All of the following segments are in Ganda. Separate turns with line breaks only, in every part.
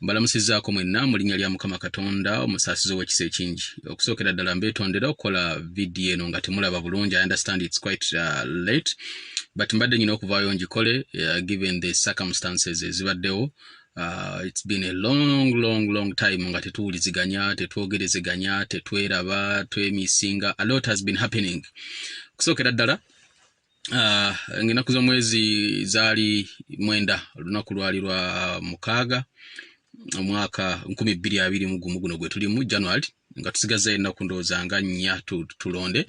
mbalamusizaako mwenna mu linnya lya Mukama Katonda omusaasizi w'ekisa ekingi. Okusookera ddala mbeetondera okukola vidiyo eno nga temulaba bulungi. I understand it's quite late, but mbadde nyina okuvaayo ngikole given the circumstances ezibaddewo. It's been a long time nga tetuwuliziganya, tetwogerezeganya, tetweraba, twemisinga. A lot has been happening. Okusookera ddala ennaku z'omwezi zaali 9 olunaku lwali lwa 6 omwaka 2020 guno gwe tulimu January, nga tusigaza ennaku ndowooza nga 4 tulonde.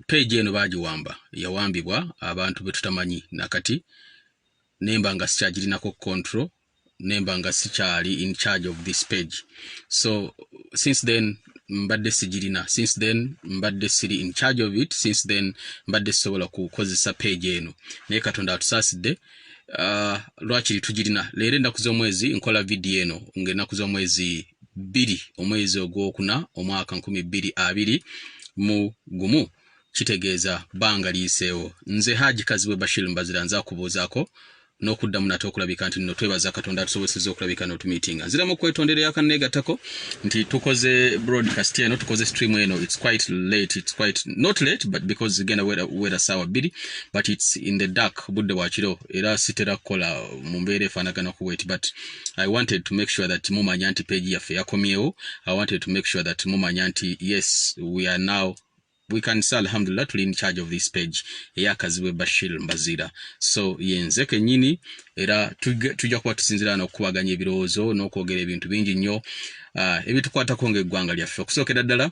Page eno baagiwamba, yawambibwa abantu be tutamanyi nakati, nemba nga sikyagirinako control, nemba nga sikyali in charge of this page. So since then mbadde sigirina, since then mbadde siri in charge of it, since then mbadde sobola kukozesa page eno. Naye Katonda atusaasidde, lwakiri tugirina. Leero ennaku z'omwezi nkola vidiyo eno ng'ennaku z'omwezi 2 omwezi ogwokuna omwaka 2021 kitegeeza bbanga liyiseewo. Nze Haji Kazibwe Bashir mbazira nza kubuuzaako n'okuddamu nate okulabika nti nno twebaza Katonda atusobozesezza okulabika n'otumiitinga. Nziramu kwetondera yakanneegattako nti tukoze broadcast eno, tukoze stream eno. It's quite late, it's quite not late, but because again wera sawa 2, but it's in the dark, budde bwa kiro, era sitera kukola mu mbeera efaanagana ku wait, but I wanted to make sure that mumanya nti page yaffe yakomyewo. I wanted to make sure that mumanya nti yes, we can say alhamdulillah tuli in charge of this page eya Kazibwe Bashir Mbazira. So yenze kenyini era tujja kuba tusinzira n'okubaganya ebirowoozo n'okwogera ebintu bingi nnyo ebitukwatako ng'eggwanga lyaffe. Okusookera ddala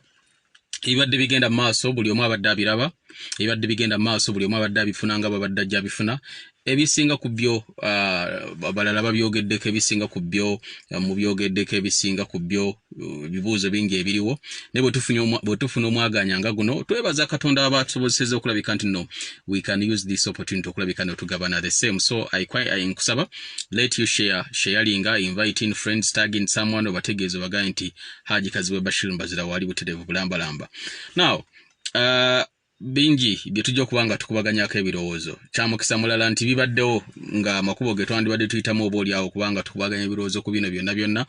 ebibadde bigenda maaso, buli omu abadde abiraba, ebibadde bigenda maaso, buli omu abadde abifuna nga babadde ajja abifuna. Ebisinga ku byo abalala babyogeddeko, ebisinga ku byo mubyogeddeko, ebisinga ku byo bibuuzo bingi ebiriwo. Ne bwe tufuna omwaganya nga guno, twebaza Katonda abatusobozesezza okulabika nti no, we can use this opportunity okulabika n'otugabana the same. So I nkusaba, let you sharinga, inviting friends, tagging someone, obategeeza obagaye nti Haji Kazibwe Bashir Mbazira wali butereevu bulambalamba. Now bingi bye tujja kubanga tukubaganyako ebirowoozo. Kyamukisa mulala nti bibaddewo nga amakubo ge twandibadde tuyitamu oba oliawo kubanga tukubaganya ebirowoozo ku bino byonna.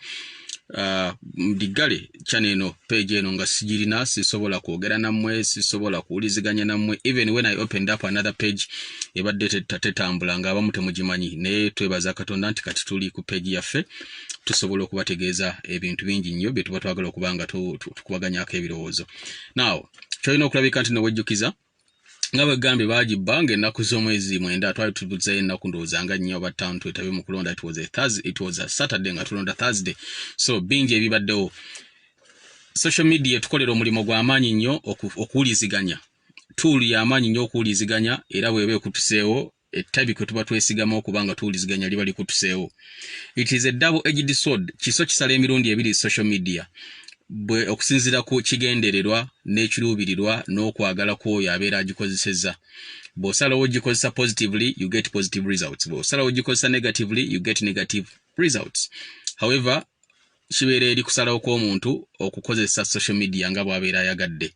Digale channel eno, page eno nga sigirina, sisobola kwogera nammwe, sisobola kuwuliziganya nammwe. Even when I opened up another page ebadde tetambula nga abamu temugimanyi, naye twebaza Katonda nti kati tuli ku page yaffe tusobola okubategeeza ebintu bingi nnyo bye tuba twagala okubanga tukubaganyako ebirowoozo. Now kyolina okulabika nti nowejjukiza nga bwe gambye baagibba ng'ennaku z'omwezi 9 twali tubuzeeyo ennaku ndowooza nga 4 oba 5 twetabe mu kulonda. It was a Saturday nga tulonda Thursday. So bingi ebibaddewo. Social media tukolera omulimo gw'amaanyi nnyo okuwuliziganya. Tool y'amaanyi nnyo okuwuliziganya, era bw'eba ekutuseewo ettabi kwe tuba twesigama okubanga tuwuliziganya liba likutuseewo. It is a double-edged sword. Kiso kisala emirundi ebiri social media. Bwe okusinzira ku kigendererwa n'ekiruubirirwa n'okwagala kw'oyo abeera agikozesezza. Bw'osalawo ogikozesa positively, you get positive results. Bw'osalawo ogikozesa negatively, you get negative results. However, kibeera eri kusalawo kw'omuntu okukozesa social media nga bw'abeera ayagadde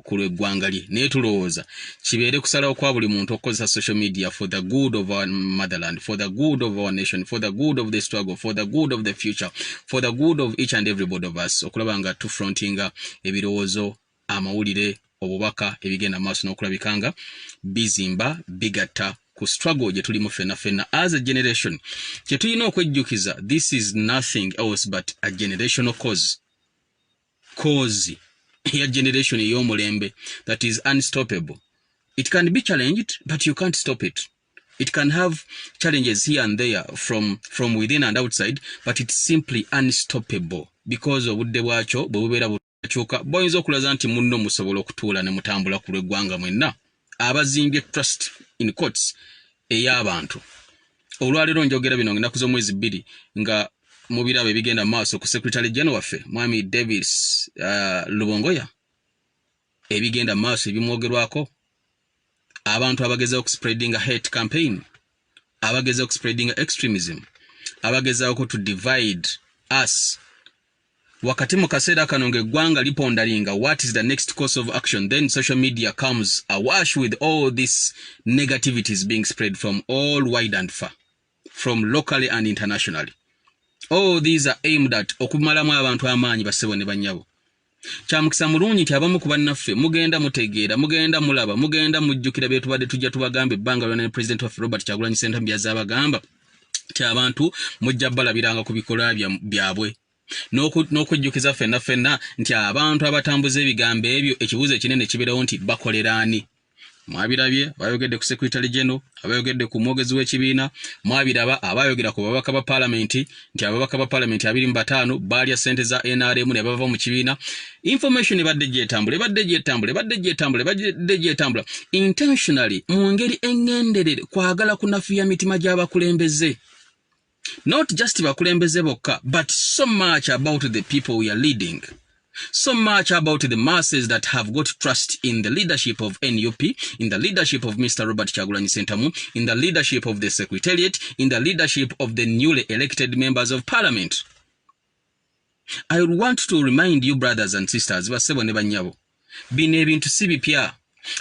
ku lw'eggwanga lye. Naye tulowooza kibeere kusalawo kwa buli muntu okukozesa social media for the good of our motherland, for the good of our nation, for the good of the struggle, for the good of the future, for the good of each and everybody of us. Okulaba nga tufrontinga ebirowoozo, amawulire, obubaka ebigenda maaso n'okulabikanga bizimba bigatta ku struggle gye tulimu ffenna as a generation. Kye tulina okwejjukiza, this is nothing else but a generational cause ya generation ey'omulembe that is unstoppable. It can be challenged, but you can't stop it. It can have challenges here and there from within and outside, but it's simply unstoppable because obudde bwakyo bwe bubeera bukyuka. Boyinza okulaza nti munno musobola okutuula ne mutambula ku lw'eggwanga mwenna abazimbye trust in quotes ey'abantu. Olwaleero njogera bino ennaku z'omwezi 2 nga mu birabo ebigenda maaso ku Secretary General waffe Mwami Davis Lubongoya, ebigenda maaso ebimwogerwako, abantu abageza okuspreadinga hate campaign, abageza okuspreadinga extremism, abageza to divide us. Wakati mu kaseera kano ng'eggwanga lipondalinga what is the next course of action, then social media comes awash with all this negativities being spread from all wide and far, from locally and internationally. All these are aimed at okumalamu abantu amaanyi basebo ne banyabo. Kyamukisa mulungi nti abamu ku bannaffe mugenda mutegeera, mugenda mulaba, mugenda mujjukira bye tubadde tujja tubagambe ebbanga lyonna ne President waffe Robert Kyagulanyi Ssentamu byazabagamba ti abantu mujja balabiranga ku bikolwa byabwe. N'okujjukiza ffenna nti abantu abatambuza ebigambo ebyo ekibuuzo ekinene kibeerawo nti bakoleraani. Mwabirabye abayogedde ku Secretary General, abayogedde ku mwogezi w'ekibiina, mwabiraba abayogera ku babaka ba Parliament nti ababaka ba Parliament 25 baalya ssente za NRM ne bava mu kibiina. Information ebadde gyetambula intentionally mu ngeri engenderere kwagala kunafuya mitima gy'abakulembeze. Not just bakulembeze bokka, but so much about the people we are leading. So much about the masses that have got trust in the leadership of NUP, in the leadership of Mr. Robert Kyagulanyi Ssentamu, in the leadership of the Secretariat, in the leadership of the newly elected members of Parliament. I want to remind you, brothers and sisters, basebo ne banyabo, bino ebintu si bipya.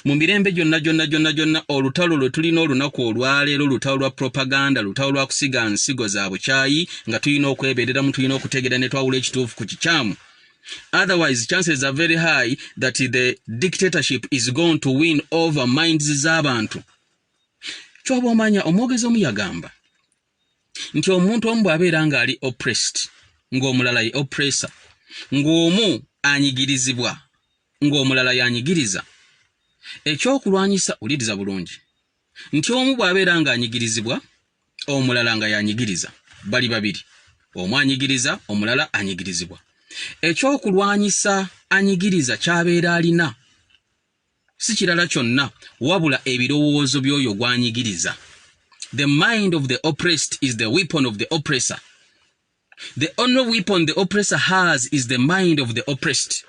Mu mirembe gyonna olutalo lwe tulina olunaku olwaleero lutalo lwa propaganda, lutalo lwa kusiga nsigo za bukyayi nga tulina okwebeereramu, tulina okutegeera ne twawula ekituufu ku kikyamu. Otherwise, chances are very high that the dictatorship is going to win over minds z'abantu. Kyoba omanya omwogezi omu yagamba nti omuntu omu bw'abeera ng'ali oppressed, ng'omulala ye oppressor, ng'omu anyigirizibwa, ng'omulala yanyigiriza, ekyokulwanyisa uliriza bulungi nti omu bw'abeera ng'anyigirizibwa, omulala nga yanyigiriza, bali babiri, omu anyigiriza, omulala anyigirizibwa. Ekyokulwanyisa anyigiriza kyabeera alina si kirala kyonna wabula ebirowoozo by'oyo gwanyigiriza. The mind of the oppressed is the weapon of the oppressor. The only weapon the oppressor has is the mind of the oppressed.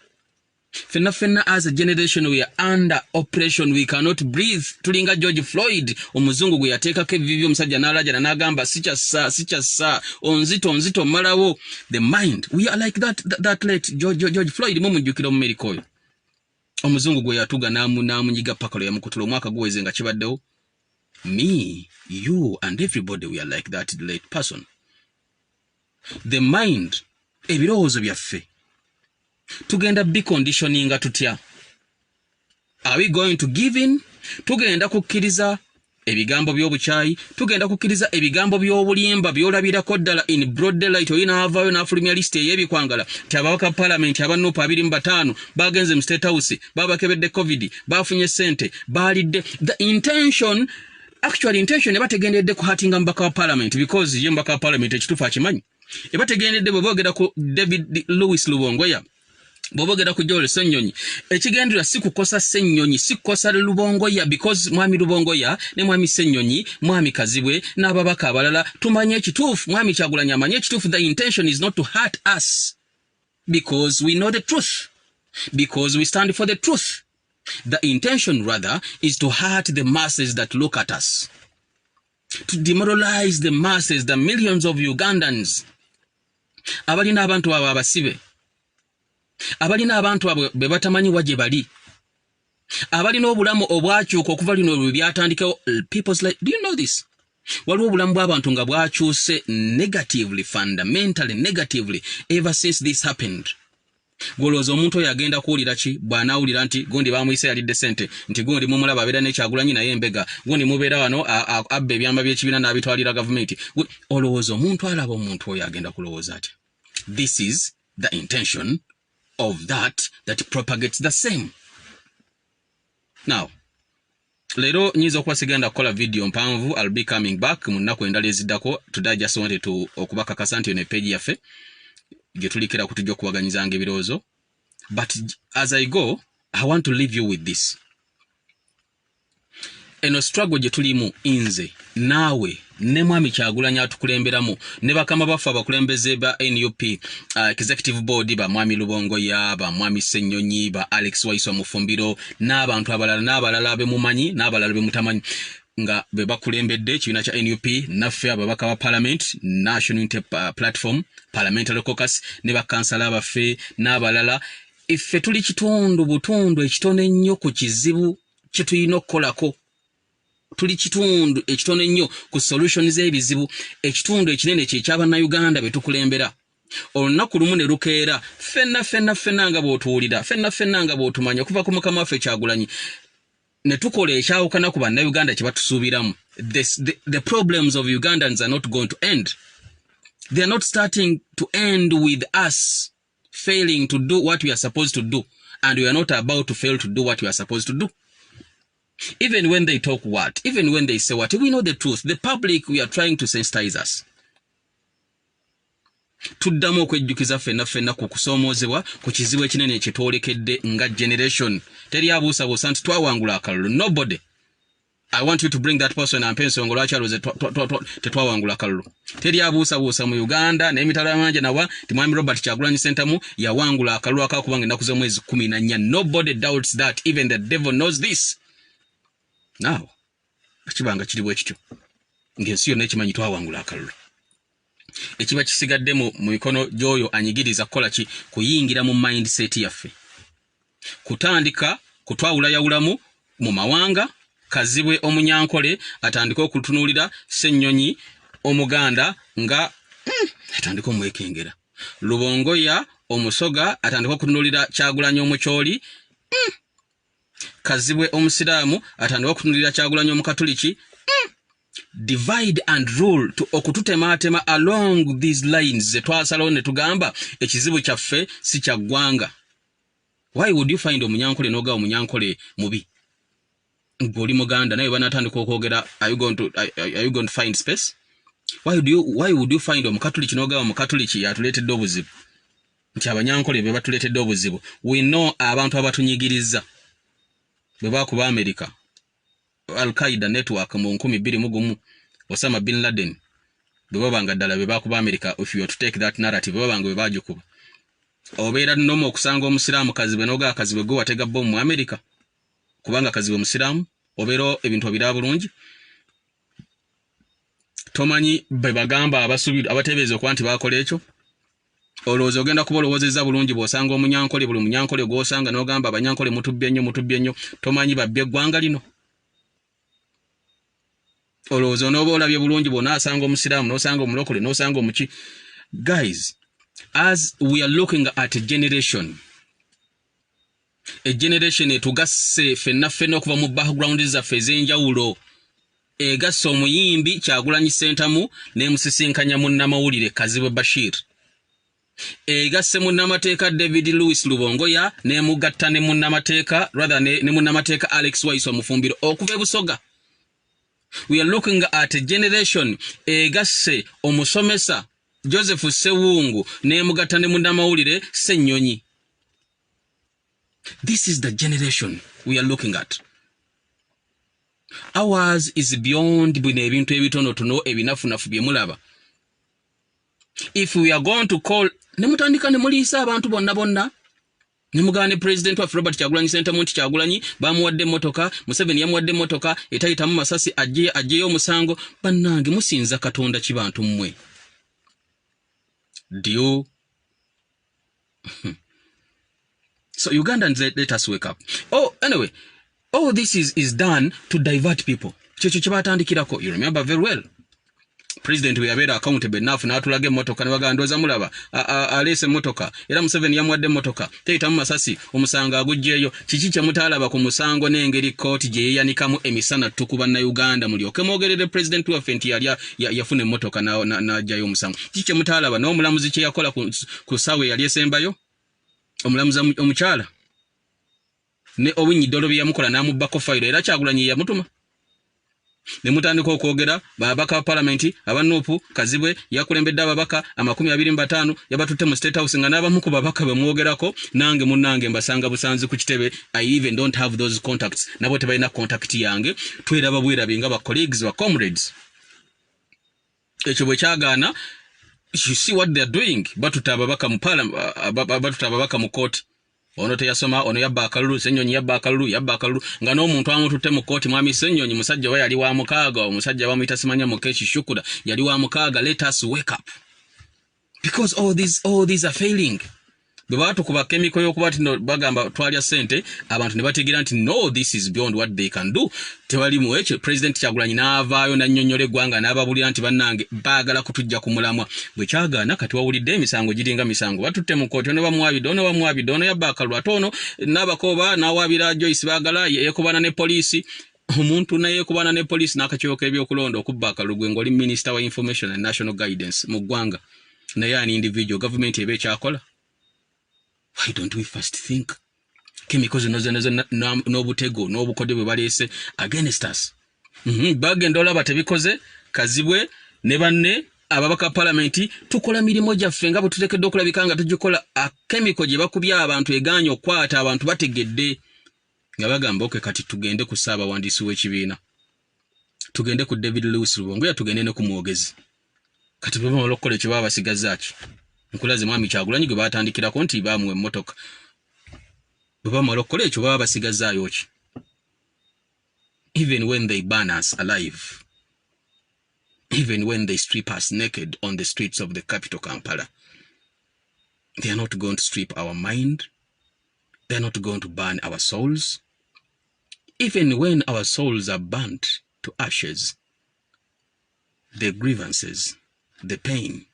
Fenna as a generation we are under oppression, we cannot breathe. Tulinga George Floyd omuzungu gwe yateekako ebivyo omusajja n'alaja n'agamba sikyassa onzito malawo. The mind, we are like that late George Floyd mumujjukira mu America oyo omuzungu gwe yatuga n'amunyiga pakalo yamukutula omwaka guweze nga kibaddewo. Me, you and everybody, we are like that late person. The mind, ebirowoozo byaffe tugenda biconditioninga tutya? Are we going to give in? Tugenda kukkiriza ebigambo by'obukyayi, tugenda kukkiriza ebigambo by'obulimba by'olabirako ddala in broad daylight, oyina avaayo n'afulumya list ey'ebikwangala ti ababaka Parliament abanuupu 25 bagenze mu State House, babakebedde COVID, bafunye ssente, baalidde. The intention, actually intention ebategendedde kuhatinga mbaka wa Parliament, because ye mbaka wa Parliament ekituufu akimanyi. Ebategendedde bwe boogera ku David Louis Lubongoya, bobogera ku Joel Ssenyonyi, ekigendera si kukosa Ssenyonyi, si kukosa Lubongoya, because mwami Lubongoya ne mwami Ssenyonyi, mwami Kazibwe n'ababaka abalala tumanye ekituufu, mwami Kyagulanyi amanye ekituufu. The intention is not to hurt us because we know the truth, because we stand for the truth. The intention rather is to hurt the masses that look at us, to demoralize the masses, the millions of Ugandans abalina abantu abo abasibe, abalina abantu abo be batamanyi waje bali, abalina obulamu obwakyuka okuva lino lwe byatandikewo. People's like, do you know this? Waliwo obulamu bw'abantu nga bwakyuse negatively, fundamentally negatively ever since this happened. Golooza omuntu oyo agenda kuwulira ki bw'anaawulira nti gundi baamuyise yalidde ssente, nti gundi mumulaba abeera ne Kyagulanyi naye embega, gundi mubeera wano abba ebyamba by'ekibiina n'abitwalira gavumenti. Olowooza omuntu alaba omuntu oyo agenda kulowooza atya? This is the intention of that propagates the same. Now, leero nyiza okubasiganda kukola video mpanvu. I'll be coming back mu nnaku endala eziddako. Today I just wanted to okubakakasa nti ne page yaffe gye tulikira kutujja okuwaganyizanga ebirowoozo. But as I go, I want to leave you with this. Eno struggle gye tulimu nze naawe ne mwami Kyagulanyi atukulemberamu ne bakama baffe abakulembeze ba NUP executive board, ba mwami Lubongoya, ba mwami Ssenyonyi, ba Alex Waiswa Mufumbiro n'abantu abalala n'abalala bemumanyi n'abalala bemutamanyi nga be bakulembedde ekibiina kya NUP, naffe ababaka ba Parliament, National Unity Platform, Parliamentary Caucus ne bakansala baffe n'abalala. Iffe tuli butundu ekitone ennyo ku kizibu kye tulina okukolako. tuli kitundu ekitone nnyo ku solutions ebizibu ekitundu ekinene ky'ekyaba na Uganda betukulembera olunaku lumu ne lukeera fenna nga bw'otuwulira fenna nga bw'otumanya kuva ku mukama waffe Kyagulanyi ne tukola ekyawukana ku bannayuganda kye batusuubiramu. The problems of Ugandans are not going to end. They are not starting to end with us failing to do what we are supposed to do, and we are not about to fail to do what we are supposed to do. Even when they talk what, even when they say what, we know the truth. The public, we are trying to sensitize us. Tuddamu okwejjukiza fenna ku kusoomoozebwa ku kizibu ekinene ekitwolekedde nga generation. Teri abuusabuusa nti twawangula akalulu. Nobody. I want you to bring that person and pensongo lwaki aloze tetwawangula akalulu. Teri abuusabuusa mu Uganda n'emitalo y'amanja nawa ti Mwami Robert Kyagulanyi Ssentamu yawangula akalulu akakubanga ennaku z'omwezi 14. Nobody doubts that. Even the devil knows this. Now, ekibanga kiri bwe kityo. Ng'ensi yonna ekimanyi twawangula akalulu. Ekiba kisigadde mu mikono gy'oyo anyigiriza kukola ki kuyingira mu mindset yaffe. Kutandika kutwawulayawulamu mu mawanga. Kazibwe omunyankole atandika okutunuulira Ssennyonyi omuganda nga atandika omwekengera. Lubongoya omusoga atandika okutunuulira Kyagulanyi omukyoli. Kazibwe omusiraamu atandika okutunuulira Kyagulanyi omukatoliki. Divide and rule to okututemaatema along these lines ze twasalawo ne tugamba ekizibu kyaffe si kya ggwanga. Why would you find omunyankole n'oga omunyankole mubi? Ng'oli muganda naye banatandika okwogera are you going to find space? Why would you find omukatoliki n'oga omukatoliki yatuleetedde obuzibu? Nti abanyankole be batuleetedde obuzibu. We know abantu abatunyigiriza bwe baakuba America. Al-Qaeda network mu 2021 Osama bin Laden bwebanga ddala bwe baakuba America. If you are to take that narrative bwebanga bwe baagikuba obeera nnomo okusanga omusiraamu Kazibwe n'oga Kazibwe gwe watega bomu mu America kubanga Kazibwe musiraamu obeera ebintu obira bulungi. Tomanyi be bagamba abasubira abatebeeza okuba nti baakola ekyo. Olowooza ogenda kuba olowoozezza bulungi bw'osanga omunyankole buli munyankole gw'osanga n'ogamba abanyankole mutubbye nnyo tomanyi babbye eggwanga lino. Olowooza n'oba olabye bulungi bw'onaasanga omusiraamu n'osanga omulokole n'osanga omuki. Guys, as we are looking at a generation etugasse fenna okuva mu background zaffe ez'enjawulo egasse omuyimbi Kyagulanyi Ssentamu n'emusisinkanya munnamawulire Kazibwe Bashir, egasse munnamateeka David Louis Lubongoya n'emugatta ne munnamateeka ne munnamateeka Alex Waiso Mufumbiro okuva e Busoga. We are looking at a generation egasse omusomesa Joseph Sewungu n'emugatta ne munnamawulire Ssennyonyi. This is the generation we are looking at. Ours is beyond bino ebintu ebitonotono ebinafunafu bye mulaba. If we are going to call nemutandika ne muliisa abantu bonna ne mugane president wa Robert Kyagulanyi Ssentamu nti Kyagulanyi bamuwadde motoka, Museveni yamuwadde motoka etayitamu masasi ajjeyo omusango. Bannange musinza Katonda kibantu mmwe. Dio. So Ugandans, let us wake up. Oh, anyway, all this is done to divert people. You remember very well. President we yabeera accountable enough n'atulaga emmotoka ne bagandoza mulaba aleese emmotoka era Museveni yamuwadde emmotoka teyitamu masasi omusango agujjeeyo. Kiki kye mutaalaba ku musango n'engeri kooti gye yeeyanikamu emisana tukuba na Uganda mulyoke mwogerere president waffe nti yafuna emmotoka n'ajjayo omusango. Kiki kye mutaalaba n'omulamuzi kye yakola ku ssaawa eyali esembayo omulamuzi omukyala ne Owinyi Dolo bye yamukola n'amubbako fayiro era Kyagulanyi yamutuma. Ne mutandika okwogera babaka wa parliament abanupu Kazibwe yakulembedde ababaka 25 yabatutte mu State House nga n'abamu ku babaka bemwogerako nange munnange mbasanga busanzi ku kitebe. I even don't have those contacts. Nabo tebalina contact yange. Tweraba bwerabe nga ba colleagues wa comrades. Ekyo bwe kyagaana, you see what they are doing. Batuta ababaka mu parliament, batuta ababaka mu court. Ono teyasoma, ono yabba akalulu, Ssennyonyi yabba akalulu nga n'omuntu amututte mu kooti Mwami Ssennyonyi musajja we yali wa mukaaga, omusajja bamuyita simanya Mukeshi Shukura yali wa mukaaga. Let us wake up, because all these are failing. Bwatu kuba chemical yokuba tino bagamba twalya sente abantu ne bategira nti no this is beyond what they can do. Tewali muweche president Kyagulanyi n'avaayo nannyonnyola eggwanga n'ababulira nti bannange baagala kutujja ku mulamwa bwe kyagaana kati wawulidde emisango giringa misango batutte mu kkooti ono bamwabidde ono yabba akalulu ate ono n'abakoba n'awaabira Joyce baagala yeekubana ne poliisi omuntu naye yeekubana ne poliisi n'akakiiko ebyokulonda okubba akalulu gwe ng'oli minister wa information and national guidance mu ggwanga naye ani individual government eba ekyakola. Why don't we first think? Chemicals no butego no bukode bwe baleese against us. Bagenda olaba tebikoze Kazibwe ne banne ababaka parliament tukola mirimo gyaffe nga bwe tuteekedde okulabika nga tugikola a chemical gye bakubya abantu egaanya okwata abantu bategedde nga bagamba oke kati tugende ku Ssaabawandiisi w'ekibiina tugende ku David Lewis Lubongoya tugende ne ku mwogezi kati bwe bamala okukola ekyo baba basigazaaki nkulaze mwami Kyagulanyi gwe batandikirako nti baamuwa emmotoka bwe bamala okukola ekyo baba basigazaayo ki. Even when they burn us alive, even when they strip us naked on the streets of the capital Kampala, they are not going to strip our mind, they are not going to burn our souls. Even when our souls are burnt to ashes, the grievances, the pain,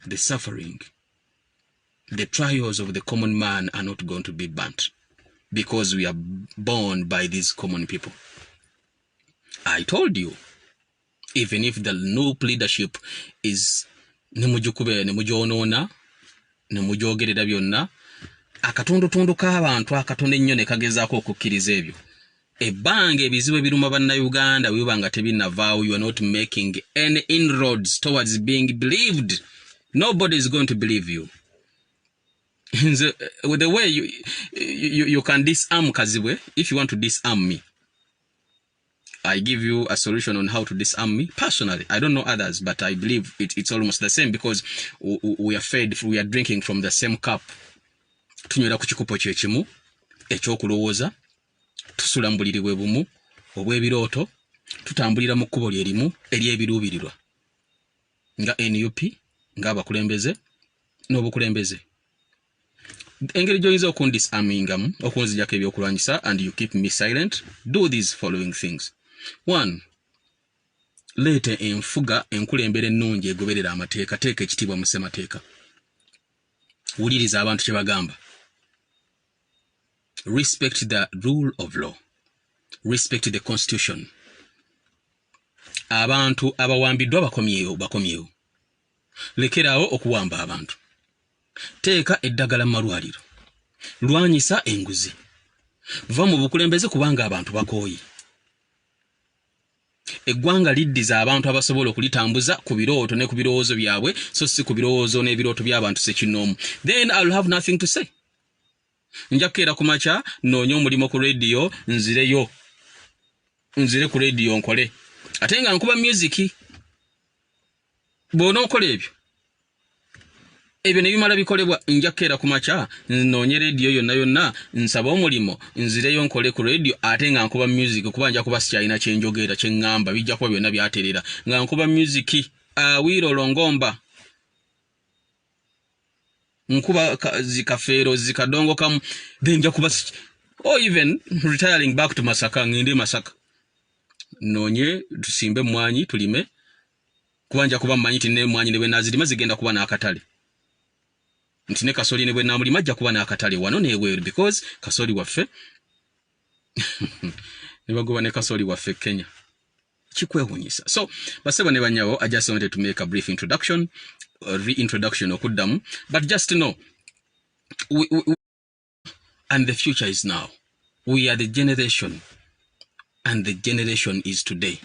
the suffering, the trials of the common man are not going to be burnt because we are born by these common people. I told you, even if the new leadership is nemujukube nemujonona nemujogerera byonna akatondotondo k'abantu akatonda ennyo ne kagezaako okukkiriza ebyo ebbanga ebizibu ebiruma bannayuganda webanga tebinnavaawo, you are not making any inroads towards being believed. Nobody is going to believe you. With the way you can disarm Kazibwe, if you want to disarm me, I give you a solution on how to disarm me. Personally, I don't know others, but I believe it's almost the same because we are fed, we are drinking from the same cup. Tunywera ku kikupo kyekimu ekyokulowooza, tusula mu buliri bwe bumu obw'ebirooto, tutambulira mu kkubo lyerimu ery'ebiruubirirwa nga NUP ng'abakulembeze n'obukulembeze. Engeri gy'oyinza okundisarmingamu okunzijjako ebyokulwanyisa and you keep me silent, do these following things. 1. Leeta enfuga enkulembera ennungi egoberera amateeka, teeka ekitiibwa mu ssemateeka. Wuliriza abantu kye bagamba. Respect the rule of law. Respect the constitution. Abantu abawambiddwa bakomyewo. Lekeraawo okuwamba abantu. Teeka eddagala mu malwaliro. Lwanyisa enguzi. Va mu bukulembeze kubanga abantu bakooyi. Eggwanga liddiza abantu abasobola okulitambuza ku birooto ne ku birowoozo byabwe, so si ku birowoozo n'ebirooto by'abantu sekinoomu. Then I'll have nothing to say. Njakeera ku makya noonya omulimo ku radio nzire ku radio nkole. Ate nga nkuba music. Bw'onookola ebyo ne bimala bikolebwa njakeera ku makya noonye radio yonna nsaba omulimo nzireyo nkole ku radio ate nga nkuba music kuba nja kuba sikyalina kyenjogera kyeŋŋamba bijja kuba byonna byaterera nga nkuba music Awiro Longomba nkuba zikafeero zikadongo kamu then nja kuba or even retiring back to Masaka ngende Masaka noonye tusimbe mwanyi tulime kuba nja kuba mmanyi tine mwanyi ne bwe nazirima zigenda kuba n'akatale. Ntine kasoli ne bwe namulima ajja kuba n'akatale wano n'ebweru because kasoli waffe ne bagoba ne kasoli waffe Kenya kikwewunyisa. So baseba ne banyawo, I just wanted to make a brief introduction, reintroduction okuddamu, but just to know we and the future is now. We are the generation and the generation is today.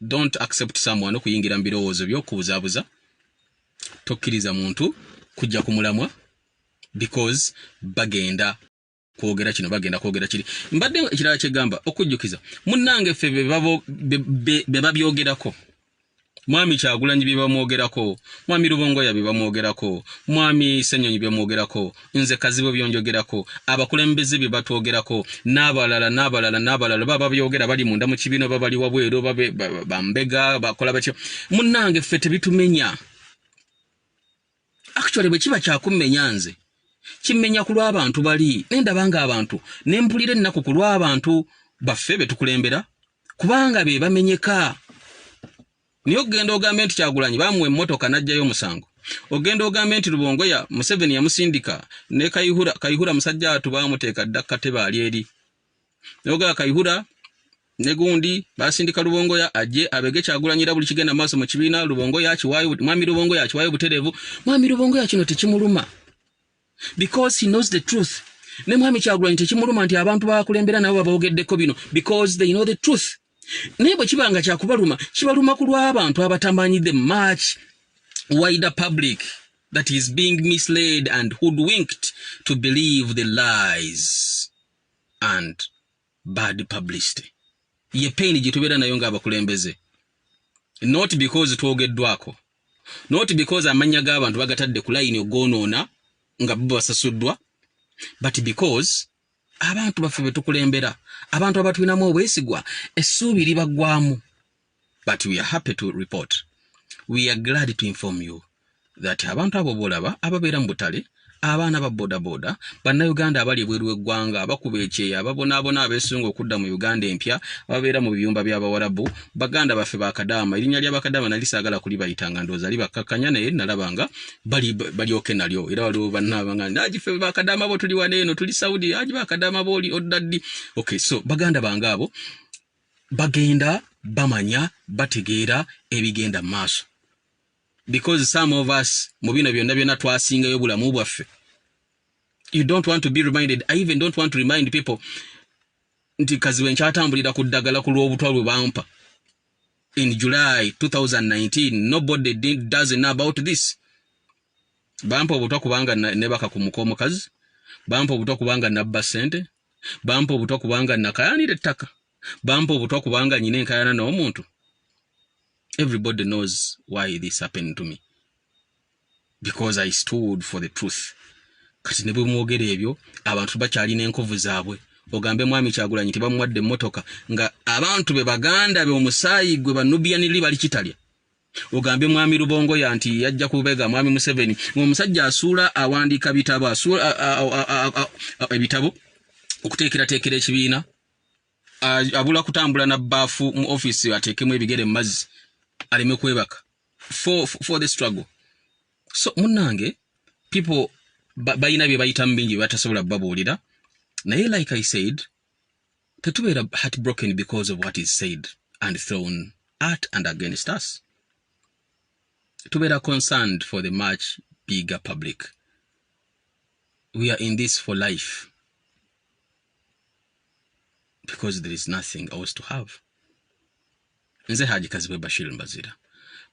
Don't accept someone okuyingira mu birowoozo by'okubuzaabuza. Tokkiriza muntu kujja ku mulamwa because bagenda kwogera kino bagenda kwogera kiri. Mbadde ekirala kyegamba okujjukiza munnange ffe be babyogerako. Mwami Kyagulanyi bye bamwogerako, mwami Lubongoya bye bamwogerako, mwami Ssenyonyi bye bamwogerako, nze Kazibwe byonjogerako, abakulembeze bye batwogerako, n'abalala baba byogera bali munda mu kibiina babali wabweru bambega bakola batyo. Munnange ffe tebitumenya. actually bwe kiba kyakummenya nze kimmenya ku lw'abantu bali nendabanga abantu nempulira ennaku ku lw'abantu baffe be tukulembera kubanga be bamenyeka. Niyo ogenda ogambe nti Kyagulanyi bamuwa emmotoka n'ajjayo omusango. Ogenda ogambe nti Lubongoya Museveni yamusindika ne Kayihura musajja atu baamuteeka dda katebe ali eri. Noga Kayihura ne gundi basindika Lubongoya ajje abege Kyagulanyira buli kigenda maaso mu kibiina Lubongoya akiwaayo mwami Lubongoya akiwaayo buterevu. Mwami Lubongoya kino tekimuluma because he knows the truth. Ne mwami Kyagulanyi tekimuluma nti abantu bakulembera nabo babogeddeko bino because they know the truth. Nebo kibanga kyakubaluma kibaluma ku lw'abantu abatamanyi the much wider public that is being misled and hoodwinked to believe the lies and bad publicity. Ye pain jitubera nayo nga abakulembeze. Not because twogeddwako. Not because amanya g'abantu bagatadde ku line ogonoona nga bo basasuddwa, but because abantu baffe betukulembera abantu abatwinamu obwesigwa essuubi libagwamu. But we are happy to report, we are glad to inform you that abantu abo bolaba ababeera mu butale abaana ba boda boda bannayuganda abali ebweru w'eggwanga abakuba ekyeya ababonaabona abeesunga okudda mu Uganda empya ababeera mu biyumba by'Abawarabu baganda baffe bakadaama erinnya ly'abakadaama nali saagala kulibayitanga ndooza libakkakkanya naye nalabanga balyoke nalyo era waliwo bannaabanga nagiffe bakadaama bo tuli wano eno tuli Saudi aji bakadaama booli oddaddi. Okay, so baganda bange abo bagenda bamanya bategeera ebigenda maaso. Because some of us mu bino byonna byonna twasingayo bulamu bwaffe. You don't want to be reminded. I even don't want to remind people nti Kazibwe nkyatambulira ku ddagala ku lw'obutwa lwe bampa in July 2019. Nobody doesn't know about this. Bampa obutwa kubanga nebaka ku mukomokazi, bampa obutwa kubanga nabba ssente, bampa obutwa kubanga nakayanira ettaka, bampa obutwa kubanga nyina enkayana n'omuntu. Everybody knows why this happened to me. Because I stood for the truth. Kati ne bwe mwogera ebyo abantu bakyalina enkovu zaabwe. Ogambe mwami Kyagulanyi tebamuwadde emmotoka nga abantu be baganda be omusaayi gwe banubiyaniri bali kitalya. Ogambe mwami Lubongoya nti yajja kubega mwami Museveni omusajja asuula awandiika bitabo asuula ebitabo okuteekerateekera ekibiina abula kutambula na baafu mu office ateekemu ebigere mu mazzi aleme kwebaka for the struggle. So munange people bayina bye bayitamu bingi batasobola babuulira naye like I said tetubeera heartbroken because of what is said and thrown at and against us. Tubeera concerned for the much bigger public. We are in this for life because there is nothing else to have. Nze Haji Kazibwe Bashir Mbazira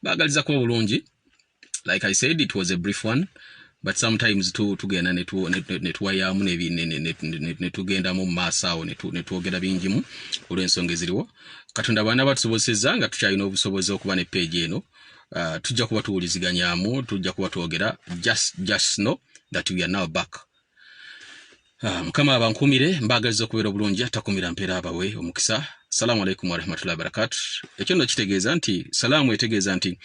bagaliza kwa bulungi. Like I said, it was a brief one, but sometimes tugenda netwayamu netugenda mu maasawo netwogera bingimu olw'ensonga eziriwo. Katonda baana batusobozesezza nga tukyalina obusobozi okuba ne page eno. Tujja kuba tuwuliziganyamu, tujja kuba twogera. Just know that we are now back. Mukama abankumire mbagaliza okubeera obulungi atakumira mpeera abawe omukisa. Assalamu alaikum wa rahmatullahi wa barakatuh. Ekyo nno kitegeeza nti salaamu etegeeza nti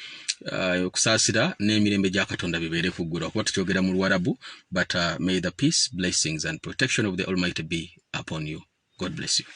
okusaasira n'emirembe gya Katonda bibeere ku ggulu okuba tukyogera mu Luwarabu, but may the peace, blessings and protection of the Almighty be upon you. God bless you.